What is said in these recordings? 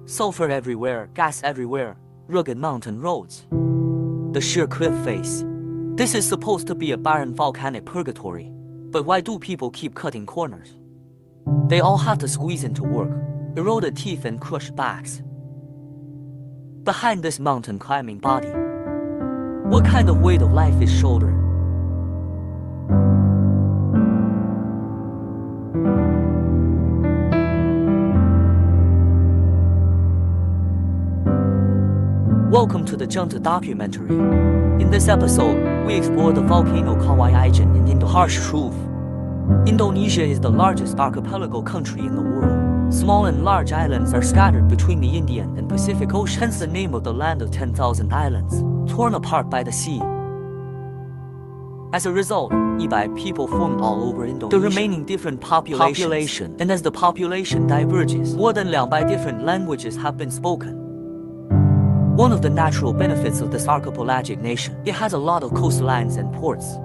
Sulfur everywhere, gas everywhere, rugged mountain roads. The sheer cliff face. This is supposed to be a barren volcanic purgatory. But why do people keep cutting corners? They all have to squeeze into work, eroded teeth and crushed backs. Behind this mountain climbing body, what kind of weight of life is shouldered? Welcome to the Junta documentary. In this episode, we explore the volcano Kawah Ijen in Indo. Harsh truth. Indonesia is the largest archipelago country in the world. Small and large islands are scattered between the Indian and Pacific Ocean, hence the name of the land of 10,000 islands, torn apart by the sea. As a result, Ibai people formed all over Indonesia. The remaining different population, and as the population diverges, more than 200 different languages have been spoken. One of the natural benefits of this archipelagic nation, it has a lot of coastlines and ports.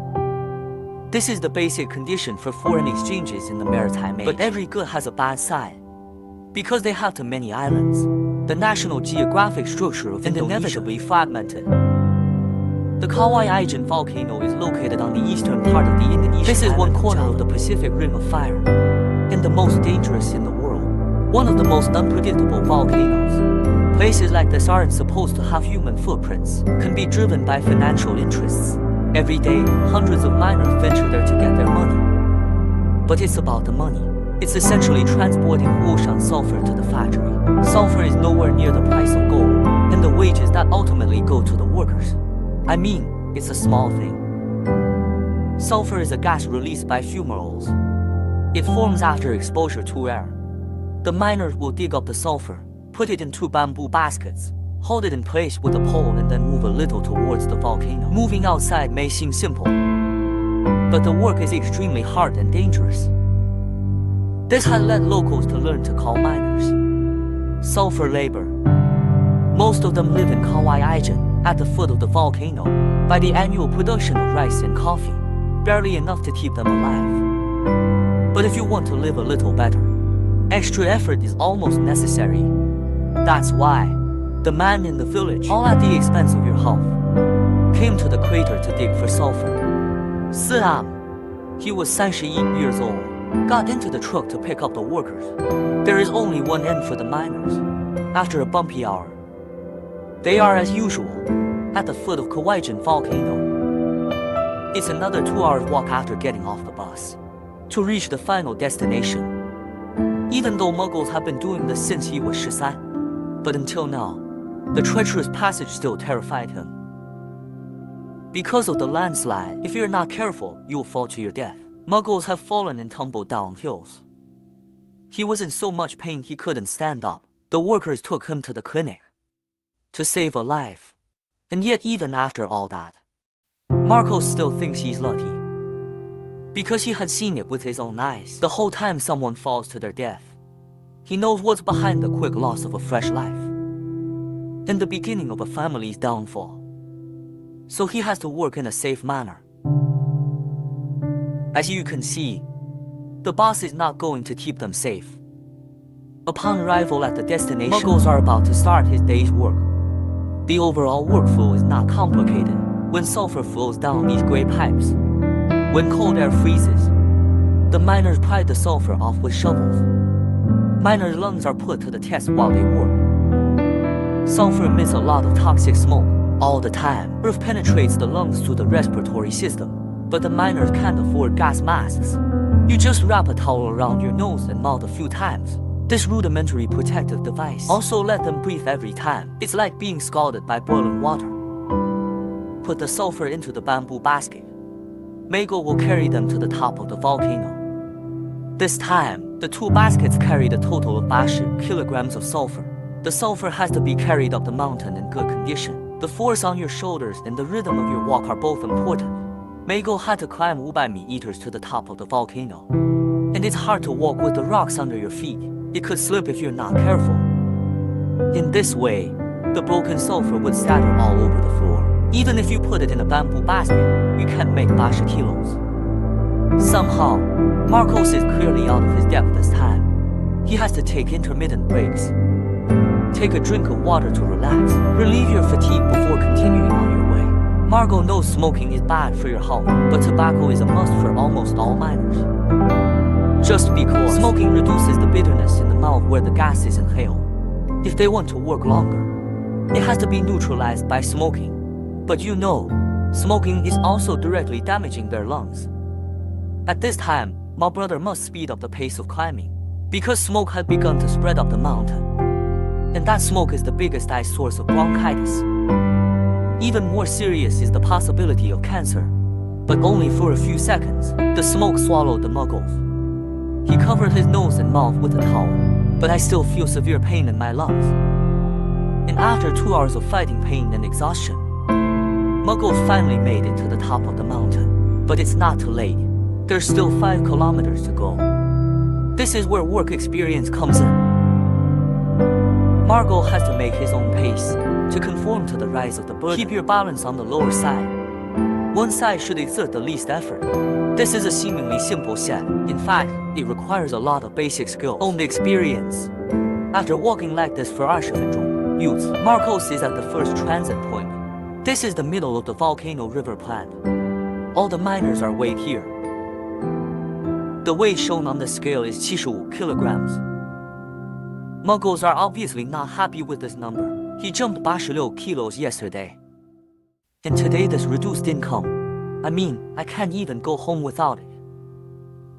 This is the basic condition for foreign exchanges in the maritime age. But every good has a bad side. Because they have too many islands, the national geographic structure of Indonesia inevitably fragmented. The Kawah Ijen volcano is located on the eastern part of the Indonesian This is one corner of the Pacific Ring of Fire, and the most dangerous in the world. One of the most unpredictable volcanoes. Places like this aren't supposed to have human footprints, can be driven by financial interests. Every day, hundreds of miners venture there to get their money. But it's about the money. It's essentially transporting Huoshan sulfur to the factory. Sulfur is nowhere near the price of gold, and the wages that ultimately go to the workers. I mean, it's a small thing. Sulfur is a gas released by fumaroles. It forms after exposure to air. The miners will dig up the sulfur, put it into bamboo baskets, hold it in place with a pole and then move a little towards the volcano. Moving outside may seem simple, but the work is extremely hard and dangerous. This has led locals to learn to call miners sulfur labor. Most of them live in Kawah Ijen, at the foot of the volcano, by the annual production of rice and coffee, barely enough to keep them alive. But if you want to live a little better, extra effort is almost necessary. That's why the man in the village, all at the expense of your health, came to the crater to dig for sulfur. Siam, he was 38 years old, got into the truck to pick up the workers. There is only one end for the miners. After a bumpy hour, they are as usual, at the foot of Kawah Ijen volcano. It's another 2 hours walk after getting off the bus, to reach the final destination. Even though Muggles have been doing this since he was 13. But until now, the treacherous passage still terrified him. Because of the landslide, if you're not careful, you'll fall to your death. Muggles have fallen and tumbled down hills. He was in so much pain he couldn't stand up. The workers took him to the clinic to save a life. And yet even after all that, Marcos still thinks he's lucky. Because he had seen it with his own eyes. The whole time someone falls to their death, he knows what's behind the quick loss of a fresh life, and the beginning of a family's downfall. So he has to work in a safe manner. As you can see, the boss is not going to keep them safe. Upon arrival at the destination, Muggles are about to start his day's work. The overall workflow is not complicated. When sulfur flows down these gray pipes, when cold air freezes, the miners pry the sulfur off with shovels. Miners' lungs are put to the test while they work. Sulfur emits a lot of toxic smoke all the time. Earth penetrates the lungs through the respiratory system, but the miners can't afford gas masks. You just wrap a towel around your nose and mouth a few times. This rudimentary protective device also let them breathe every time. It's like being scalded by boiling water. Put the sulfur into the bamboo basket. Mago will carry them to the top of the volcano. This time, the 2 baskets carried a total of 80 kilograms of sulfur. The sulfur has to be carried up the mountain in good condition. The force on your shoulders and the rhythm of your walk are both important. Mago had to climb 500 meters to the top of the volcano. And it's hard to walk with the rocks under your feet. It could slip if you're not careful. In this way, the broken sulfur would scatter all over the floor. Even if you put it in a bamboo basket, you can't make 80 kilos. Somehow, Marcos is clearly out of his depth this time. He has to take intermittent breaks. Take a drink of water to relax. Relieve your fatigue before continuing on your way. Margot knows smoking is bad for your health, but tobacco is a must for almost all miners. Just because smoking reduces the bitterness in the mouth where the gas is inhaled. If they want to work longer, it has to be neutralized by smoking. But you know, smoking is also directly damaging their lungs. At this time, my brother must speed up the pace of climbing, because smoke had begun to spread up the mountain. And that smoke is the biggest ice source of bronchitis. Even more serious is the possibility of cancer. But only for a few seconds, the smoke swallowed the muggles. He covered his nose and mouth with a towel, but I still feel severe pain in my lungs. And after 2 hours of fighting pain and exhaustion, Muggles finally made it to the top of the mountain. But it's not too late. There's still 5 kilometers to go. This is where work experience comes in. Margot has to make his own pace to conform to the rise of the burden. Keep your balance on the lower side. One side should exert the least effort. This is a seemingly simple set. In fact, it requires a lot of basic skill and experience. After walking like this for 20分钟, youths, Marcos is at the first transit point. This is the middle of the volcano river plant. All the miners are weighed here. The weight shown on the scale is 75 kilograms. Muggles are obviously not happy with this number. He jumped 86 kilos yesterday. And today this reduced income. I can't even go home without it.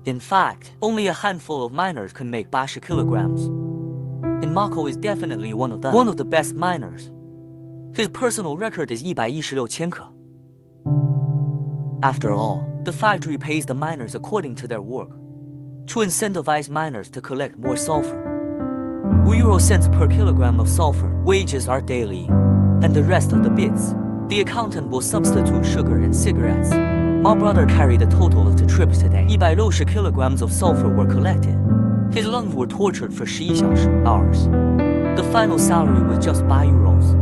In fact, only a handful of miners can make 80 kilograms. And Mako is definitely one of them. One of the best miners. His personal record is 116千克. After all, the factory pays the miners according to their work, to incentivize miners to collect more sulfur. €0 per kilogram of sulfur. Wages are daily, and the rest of the bits, the accountant will substitute sugar and cigarettes. My brother carried a total of 2 trips today. 160 kilograms of sulfur were collected. His lungs were tortured for 11 hours. The final salary was just €5.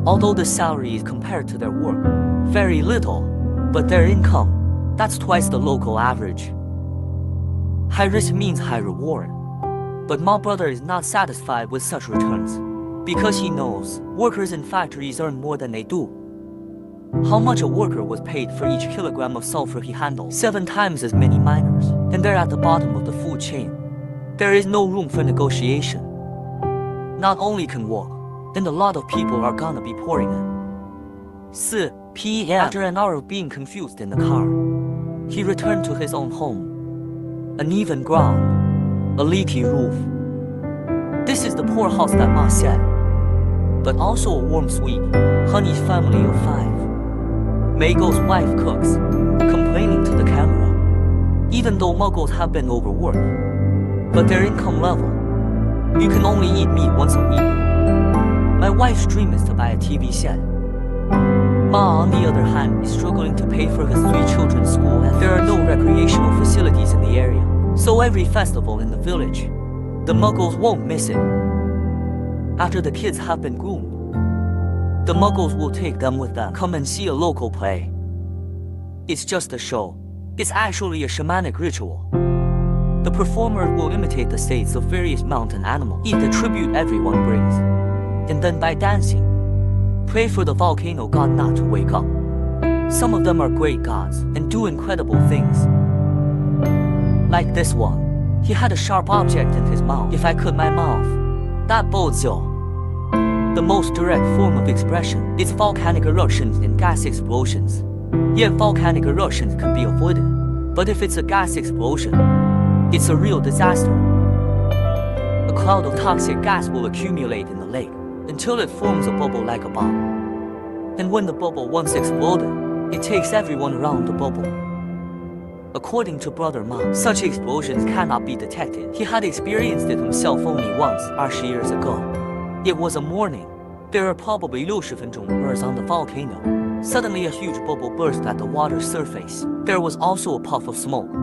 Although the salary is compared to their work, very little, but their income, that's twice the local average. High risk means high reward. But my brother is not satisfied with such returns, because he knows workers in factories earn more than they do. How much a worker was paid for each kilogram of sulfur he handled? 7 times as many miners, and they're at the bottom of the food chain. There is no room for negotiation. Not only can walk, and a lot of people are gonna be pouring in. 4 p.m. After an hour of being confused in the car, he returned to his own home. Uneven ground, a leaky roof. This is the poorhouse that Ma said, but also a warm sweet, honey's family of 5. Mago's wife cooks, complaining to the camera, even though Muggles have been overworked. But their income level, you can only eat meat once a week. My wife's dream is to buy a TV set. Ma, on the other hand, is struggling to pay for his 3 children's school, and there are no recreational facilities in the area. So every festival in the village, the Muggles won't miss it. After the kids have been groomed, the Muggles will take them with them. Come and see a local play. It's just a show. It's actually a shamanic ritual. The performers will imitate the states of various mountain animals, eat the tribute everyone brings, and then by dancing, pray for the volcano god not to wake up. Some of them are great gods and do incredible things. Like this one, he had a sharp object in his mouth. If I cut my mouth, that bodes ill. The most direct form of expression is volcanic eruptions and gas explosions. Yet volcanic eruptions can be avoided. But if it's a gas explosion, it's a real disaster. A cloud of toxic gas will accumulate in the lake until it forms a bubble like a bomb. And when the bubble once exploded, it takes everyone around the bubble. According to Brother Ma, such explosions cannot be detected. He had experienced it himself only once, 20 years ago. It was a morning. There are probably 60 分钟 hours on the volcano. Suddenly a huge bubble burst at the water's surface. There was also a puff of smoke.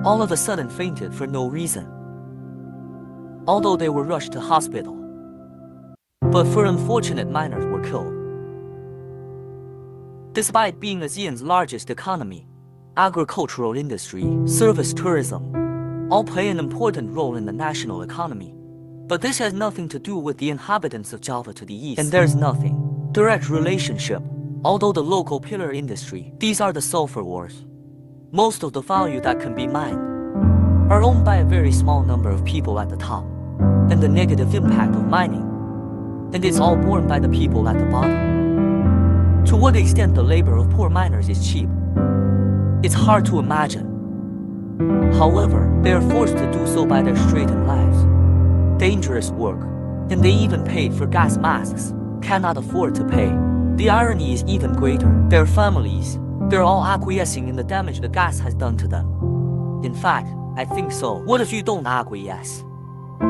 All of a sudden fainted for no reason. Although they were rushed to hospital. But 4 unfortunate miners were killed. Despite being ASEAN's largest economy, agricultural industry, service tourism, all play an important role in the national economy. But this has nothing to do with the inhabitants of Java to the east. And there's nothing direct relationship. Although the local pillar industry, these are the sulfur wars. Most of the value that can be mined are owned by a very small number of people at the top. And the negative impact of mining, and it's all borne by the people at the bottom. To what extent the labor of poor miners is cheap, it's hard to imagine. However, they are forced to do so by their straitened lives. Dangerous work, and they even paid for gas masks, cannot afford to pay. The irony is even greater. Their families, they're all acquiescing in the damage the gas has done to them. In fact, I think so. What if you don't acquiesce?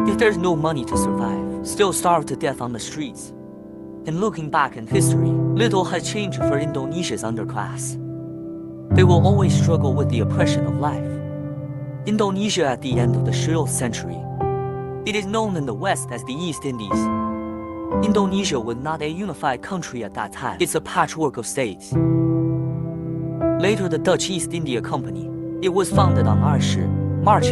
If there's no money to survive, still starve to death on the streets. And looking back in history, little has changed for Indonesia's underclass. They will always struggle with the oppression of life. Indonesia at the end of the 16th century. It is known in the West as the East Indies. Indonesia was not a unified country at that time. It's a patchwork of states. Later, the Dutch East India Company. It was founded on March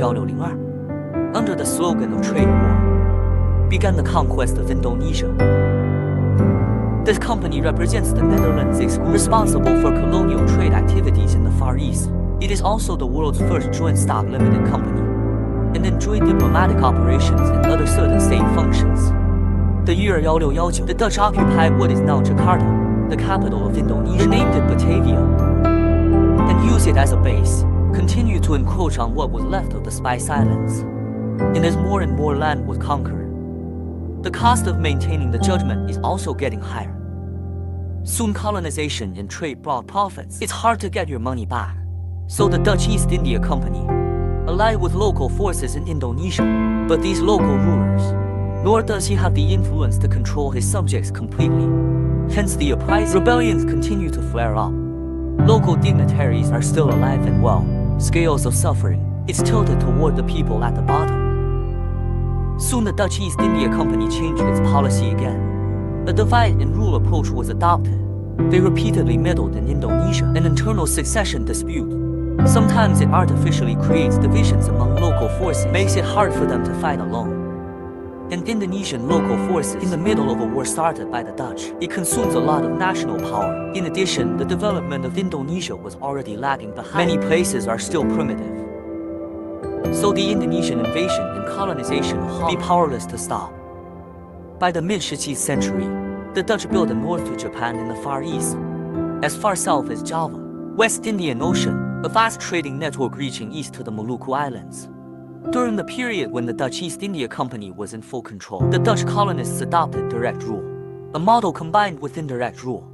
1602. Under the slogan of trade war, began the conquest of Indonesia. This company represents the Netherlands responsible for colonial trade activities in the Far East. It is also the world's first joint stock limited company, and enjoyed diplomatic operations and other certain state functions. The year 1619, the Dutch occupied what is now Jakarta, the capital of Indonesia. They named it Batavia, and used it as a base, continued to encroach on what was left of the Spice Islands. And as more and more land was conquered, the cost of maintaining the judgment is also getting higher. Soon colonization and trade brought profits. It's hard to get your money back. So the Dutch East India Company allied with local forces in Indonesia, but these local rulers, nor does he have the influence to control his subjects completely. Hence the uprising. Rebellions continue to flare up. Local dignitaries are still alive and well. Scales of suffering, it's tilted toward the people at the bottom. Soon the Dutch East India Company changed its policy again. A divide and rule approach was adopted. They repeatedly meddled in Indonesia, an internal succession dispute. Sometimes it artificially creates divisions among local forces, makes it hard for them to fight alone. And Indonesian local forces in the middle of a war started by the Dutch. It consumes a lot of national power. In addition, the development of Indonesia was already lagging behind. Many places are still primitive. So the Indonesian invasion and colonization will be powerless to stop. By the mid-16th century, the Dutch built a north to Japan in the Far East, as far south as Java, West Indian Ocean, a vast trading network reaching east to the Maluku Islands. During the period when the Dutch East India Company was in full control, the Dutch colonists adopted direct rule, a model combined with indirect rule.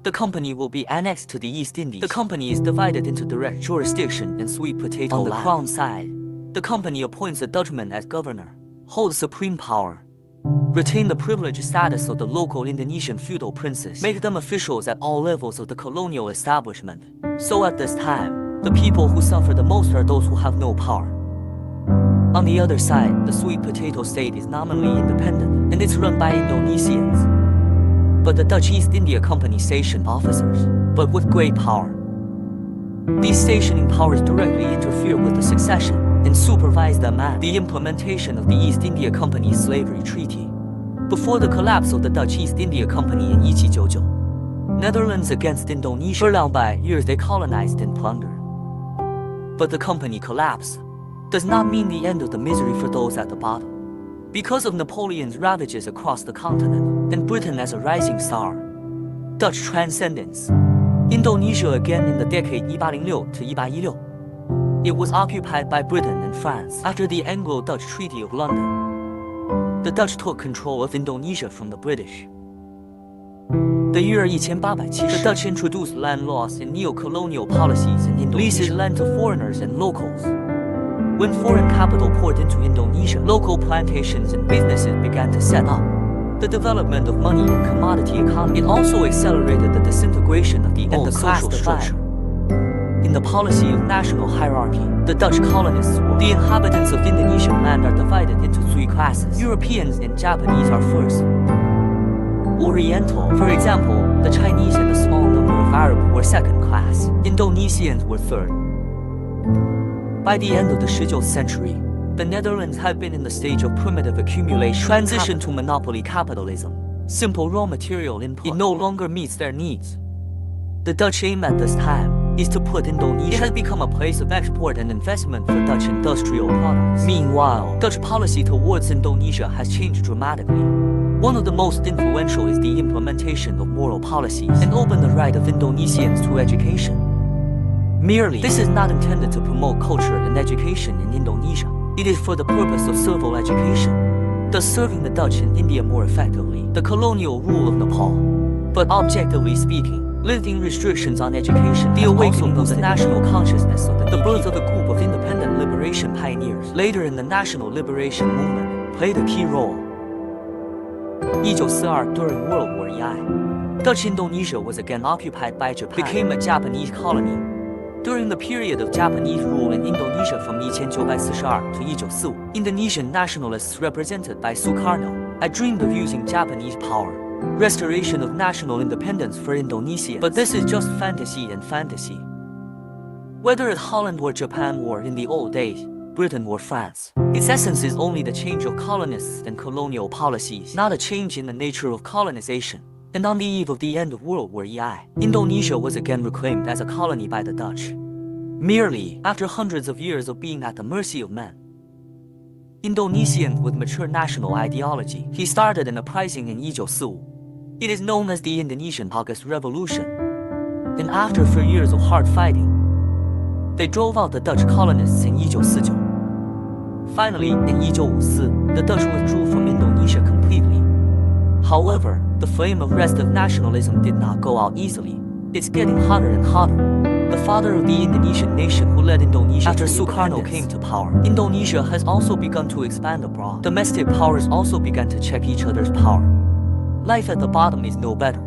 The company will be annexed to the East Indies. The company is divided into direct jurisdiction and sweet potato land. On the crown side, the company appoints a Dutchman as governor, holds supreme power, retain the privileged status of the local Indonesian feudal princes, make them officials at all levels of the colonial establishment. So at this time, the people who suffer the most are those who have no power. On the other side, the sweet potato state is nominally independent, and it's run by Indonesians. But the Dutch East India Company stationed officers, but with great power. These stationing powers directly interfere with the succession and supervise them at the implementation of the East India Company's slavery treaty. Before the collapse of the Dutch East India Company in 1799, Netherlands against Indonesia. For long by years they colonized and plundered. But the company collapse does not mean the end of the misery for those at the bottom. Because of Napoleon's ravages across the continent, and Britain as a rising star, Dutch transcendence, Indonesia again in the decade 1806 to 1816. It was occupied by Britain and France after the Anglo-Dutch Treaty of London. The Dutch took control of Indonesia from the British. The year 1870, the Dutch introduced land laws and neo-colonial policies in Indonesia, leased land to foreigners and locals. When foreign capital poured into Indonesia, local plantations and businesses began to set up. The development of money and commodity economy. It also accelerated the disintegration of the old social structure. In the policy of national hierarchy, the Dutch colonists were. The inhabitants of Indonesian land are divided into three classes. Europeans and Japanese are first. Oriental, for example, the Chinese and a small number of Arab were second class. Indonesians were third. By the end of the 16th century, The Netherlands had been in the stage of primitive accumulation, transition to monopoly capitalism. Simple raw material input, it no longer meets their needs. The Dutch aim at this time is to put Indonesia. It has become a place of export and investment for Dutch industrial products. Meanwhile, Dutch policy towards Indonesia has changed dramatically. One of the most influential is the implementation of moral policies and open the right of Indonesians to education. Merely, this is not intended to promote culture and education in Indonesia. It is for the purpose of civil education, thus serving the Dutch in India more effectively, the colonial rule of Nepal. But objectively speaking, lifting restrictions on education, the awakening of the national consciousness of the birth of a group of independent liberation pioneers, later in the national liberation movement, played a key role. 1942 during World War I, Dutch Indonesia was again occupied by Japan, became a Japanese colony. During the period of Japanese rule in Indonesia from 1942 to 1945, Indonesian nationalists represented by Sukarno had dreamed of using Japanese power, restoration of national independence for Indonesia. But this is just fantasy and fantasy. Whether it's Holland or Japan or in the old days, Britain or France, its essence is only the change of colonists and colonial policies, not a change in the nature of colonization. And on the eve of the end of World War I, Indonesia was again reclaimed as a colony by the Dutch. Merely after hundreds of years of being at the mercy of men. Indonesians with mature national ideology, he started an uprising in 1945. It is known as the Indonesian August Revolution. And after 4 years of hard fighting, they drove out the Dutch colonists in 1949. Finally, in 1954, the Dutch withdrew from Indonesia completely. However, the flame of restive nationalism did not go out easily. It's getting hotter and hotter. The father of the Indonesian nation who led Indonesia after Sukarno came to power, Indonesia has also begun to expand abroad. Domestic powers also began to check each other's power. Life at the bottom is no better.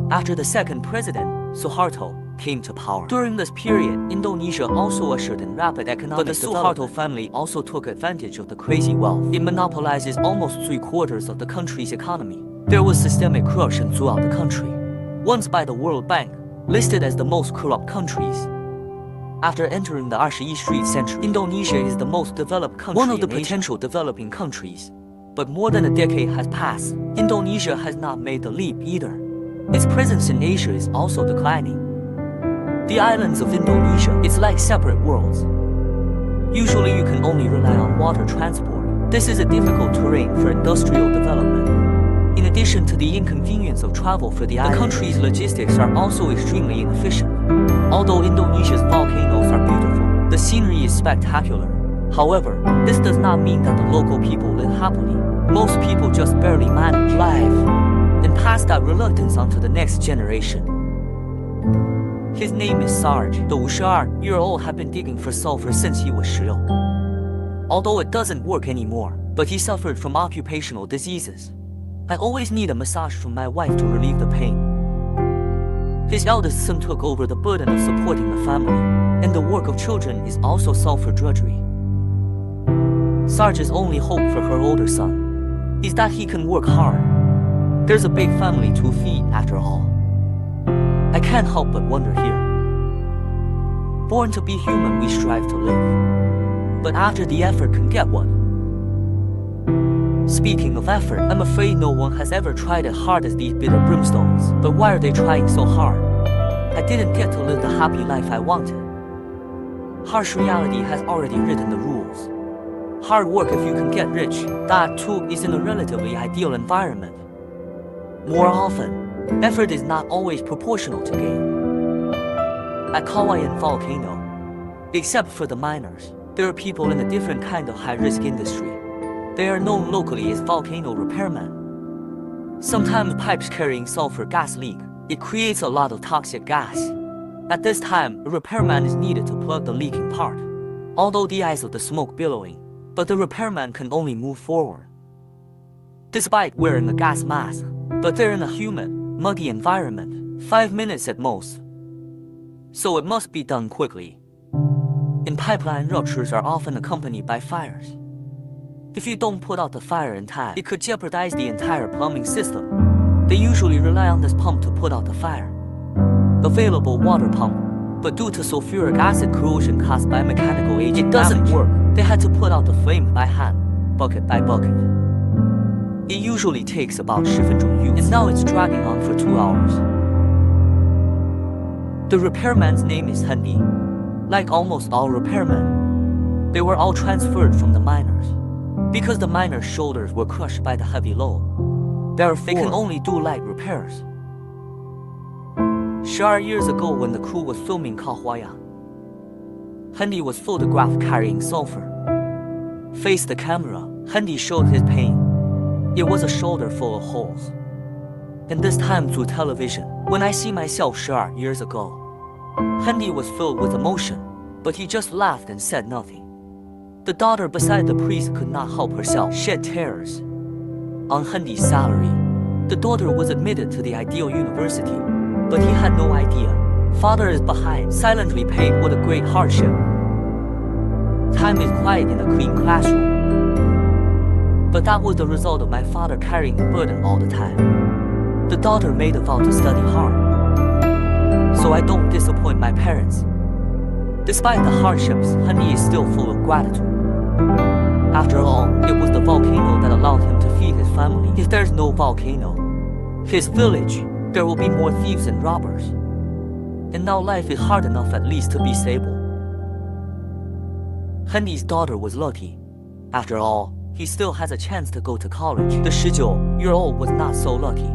After the second president, Suharto, came to power. During this period, Indonesia also ushered in rapid economic development. But the Suharto family also took advantage of the crazy wealth. It monopolizes almost 3/4 of the country's economy. There was systemic corruption throughout the country, once by the World Bank, listed as the most corrupt countries. After entering the 21st century, Indonesia is the most developed country, one of the potential developing countries. But more than a decade has passed, Indonesia has not made the leap either. Its presence in Asia is also declining. The islands of Indonesia, it's like separate worlds. Usually you can only rely on water transport. This is a difficult terrain for industrial development. In addition to the inconvenience of travel for the country's logistics are also extremely inefficient. Although Indonesia's volcanoes are beautiful, the scenery is spectacular. However, this does not mean that the local people live happily. Most people just barely manage life and pass that reluctance on to the next generation. His name is Sarge. The 52-year-old had been digging for sulfur since he was 16. Although it doesn't work anymore, but he suffered from occupational diseases. I always need a massage from my wife to relieve the pain. His eldest son took over the burden of supporting the family, and the work of children is also sulfur drudgery. Sarge's only hope for her older son is that he can work hard. There's a big family to feed after all. I can't help but wonder here. Born to be human, we strive to live. But after the effort can get what? Speaking of effort, I'm afraid no one has ever tried as hard as these bitter brimstones. But why are they trying so hard? I didn't get to live the happy life I wanted. Harsh reality has already written the rules. Hard work if you can get rich. That too is in a relatively ideal environment. More often, effort is not always proportional to gain. At Kawayan Volcano, except for the miners, there are people in a different kind of high-risk industry. They are known locally as volcano repairmen. Sometimes pipes carrying sulfur gas leak. It creates a lot of toxic gas. At this time, a repairman is needed to plug the leaking part. Although the eyes of the smoke billowing, but the repairman can only move forward. Despite wearing a gas mask, but they're in a humid, muggy environment, 5 minutes at most. So it must be done quickly. And pipeline ruptures are often accompanied by fires. If you don't put out the fire in time, it could jeopardize the entire plumbing system. They usually rely on this pump to put out the fire. Available water pump, But due to sulfuric acid corrosion caused by mechanical agent, it doesn't work. They had to put out the flame by hand, bucket by bucket. It usually takes about 10分钟 use, and now it's dragging on for 2 hours. The repairman's name is Hendy. Like almost all repairmen, they were all transferred from the miners. Because the miners' shoulders were crushed by the heavy load, therefore they can only do light repairs. 12 years ago, when the crew was filming Kaohsiung, Hendy was photographed carrying sulfur. Face the camera, Hendy showed his pain. It was a shoulder full of holes. And this time through television, when I see myself 12 years ago, Hendy was filled with emotion, but he just laughed and said nothing. The daughter beside the priest could not help herself shed tears. On Hendy's salary, the daughter was admitted to the ideal university, but he had no idea. Father is behind, silently paid. What a great hardship. Time is quiet in a clean classroom. But that was the result of my father carrying the burden all the time. The daughter made a vow to study hard, so I don't disappoint my parents. Despite the hardships, Hendy is still full of gratitude. After all, it was the volcano that allowed him to feed his family. If there's no volcano, his village, there will be more thieves and robbers. And now life is hard enough at least to be stable. Hendy's daughter was lucky. After all, he still has a chance to go to college. The 19-year-old was not so lucky.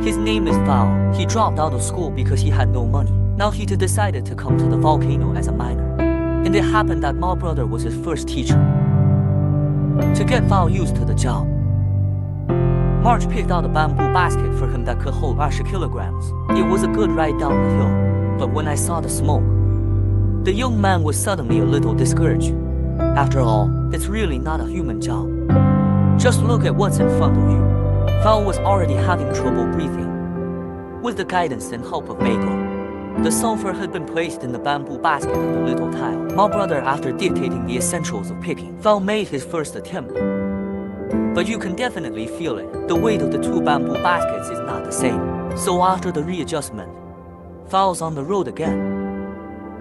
His name is Val. He dropped out of school because he had no money. Now he decided to come to the volcano as a miner. And it happened that my brother was his first teacher. To get Val used to the job, Marge picked out a bamboo basket for him that could hold 20 kilograms. It was a good ride down the hill, but when I saw the smoke, the young man was suddenly a little discouraged. After all, it's really not a human job. Just look at what's in front of you. Val was already having trouble breathing. With the guidance and help of Mako, the sulfur had been placed in the bamboo basket of the little tile. My brother, after dictating the essentials of picking, Val made his first attempt. But you can definitely feel it. The weight of the 2 bamboo baskets is not the same. So after the readjustment, Val's on the road again.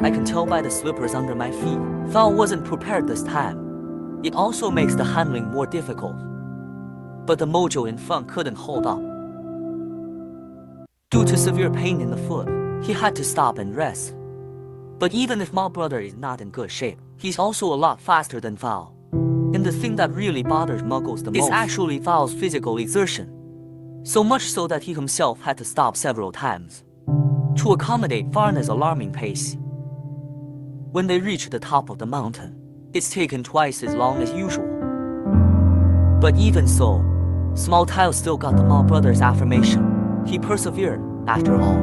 I can tell by the slippers under my feet. Val wasn't prepared this time. It also makes the handling more difficult. But the mojo in front couldn't hold up. Due to severe pain in the foot, he had to stop and rest. But even if my brother is not in good shape, he's also a lot faster than Val. And the thing that really bothers Muggles the most is actually Val's physical exertion. So much so that he himself had to stop several times to accommodate Varna's alarming pace. When they reached the top of the mountain, it's taken twice as long as usual. But even so, Small Tile still got the Ma brother's affirmation. He persevered, after all.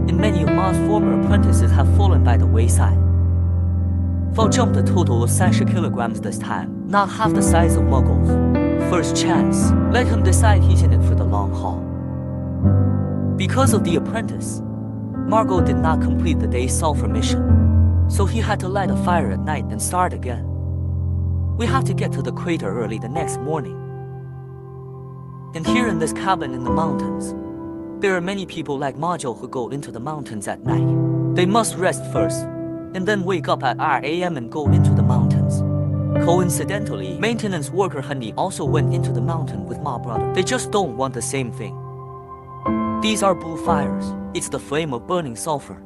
And many of Ma's former apprentices have fallen by the wayside. Val jumped a total of 30 kilograms this time, not half the size of Muggles. First chance, let him decide he's in it for the long haul. Because of the apprentice, Margot did not complete the day's sulfur mission, so he had to light a fire at night and start again. We have to get to the crater early the next morning. And here in this cabin in the mountains, there are many people like Majo who go into the mountains at night. They must rest first, and then wake up at 4 a.m. and go into the mountains. Coincidentally, maintenance worker Hendy also went into the mountain with my brother. They just don't want the same thing. These are blue fires. It's the flame of burning sulfur.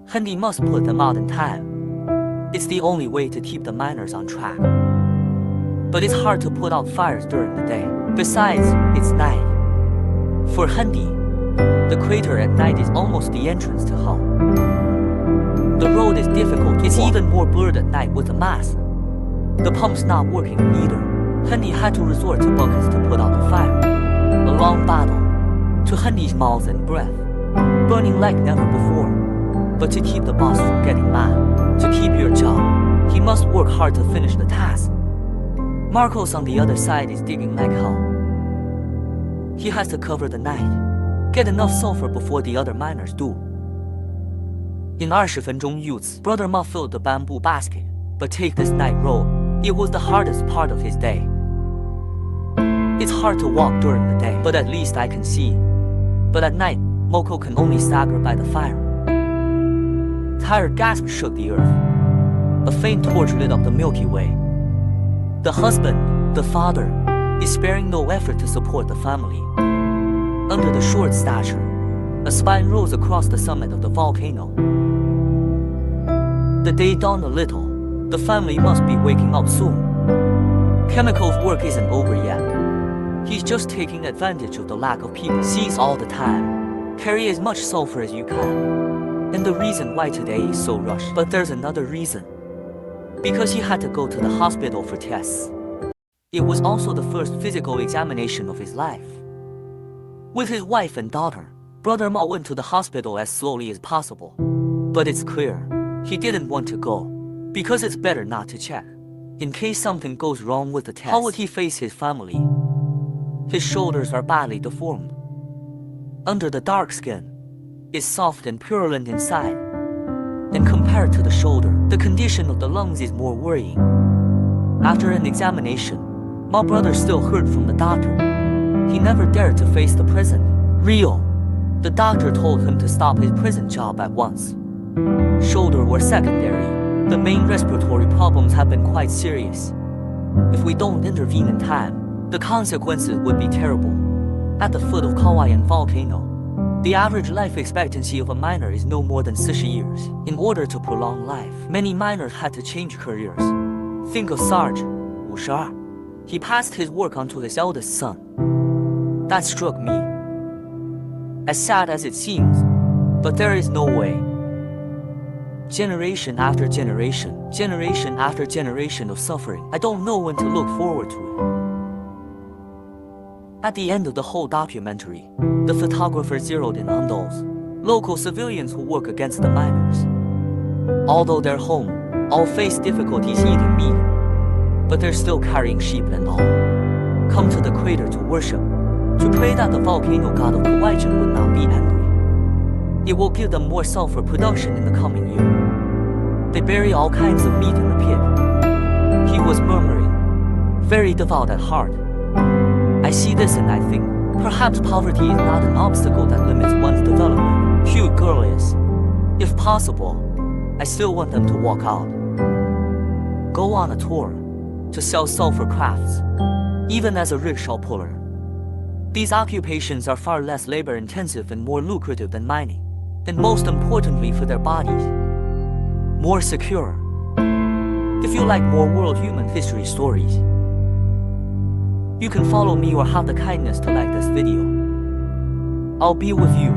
Hendy must put them out in time. It's the only way to keep the miners on track. But it's hard to put out fires during the day. Besides, it's night. For Hendy, the crater at night is almost the entrance to hell. The road is difficult. It's even more blurred at night with the mask. The pump's not working either. Hendy had to resort to buckets to put out the fire. A long battle, to Hendy's mouth and breath, burning like never before. But to keep the boss from getting mad, to keep your job, he must work hard to finish the task. Marcos on the other side is digging like hell. He has to cover the night, get enough sulfur before the other miners do. In 20分钟 Youth's brother Ma filled the bamboo basket, but take this night road, it was the hardest part of his day. It's hard to walk during the day, but at least I can see. But at night, Moko can only stagger by the fire. Tired gasps shook the earth. A faint torch lit up the Milky Way. The husband, the father, is sparing no effort to support the family. Under the short stature, a spine rose across the summit of the volcano. The day dawned a little. The family must be waking up soon. Chemical's work isn't over yet. He's just taking advantage of the lack of people. Sees all the time. Carry as much sulfur as you can. And the reason why today is so rushed. But there's another reason. Because he had to go to the hospital for tests. It was also the first physical examination of his life. With his wife and daughter, Brother Ma went to the hospital as slowly as possible. But it's clear, he didn't want to go. Because it's better not to check. In case something goes wrong with the test. How would he face his family? His shoulders are badly deformed. Under the dark skin, is soft and purulent inside. And compared to the shoulder, the condition of the lungs is more worrying. After an examination, my brother still heard from the doctor. He never dared to face the prison. Real. The doctor told him to stop his prison job at once. Shoulder were secondary. The main respiratory problems have been quite serious. If we don't intervene in time, the consequences would be terrible. At the foot of Kawayan volcano, the average life expectancy of a miner is no more than 60 years. In order to prolong life, many miners had to change careers. Think of Sarge, 52. He passed his work on to his eldest son. That struck me. As sad as it seems, but there is no way. Generation after generation after generation of suffering. I don't know when to look forward to it. At the end of the whole documentary, the photographer zeroed in on those local civilians who work against the miners. Although they're home, all face difficulties eating meat, but they're still carrying sheep and all. Come to the crater to worship, to pray that the volcano god of Kawaijan would not be angry. It will give them more sulfur production in the coming year. They bury all kinds of meat in the pit. He was murmuring, very devout at heart. I see this and I think, perhaps poverty is not an obstacle that limits one's development. Cute girl is. If possible, I still want them to walk out. Go on a tour, to sell sulfur crafts, even as a rickshaw puller. These occupations are far less labor-intensive and more lucrative than mining. And most importantly for their bodies, more secure. If you like more world human history stories, you can follow me or have the kindness to like this video. I'll be with you.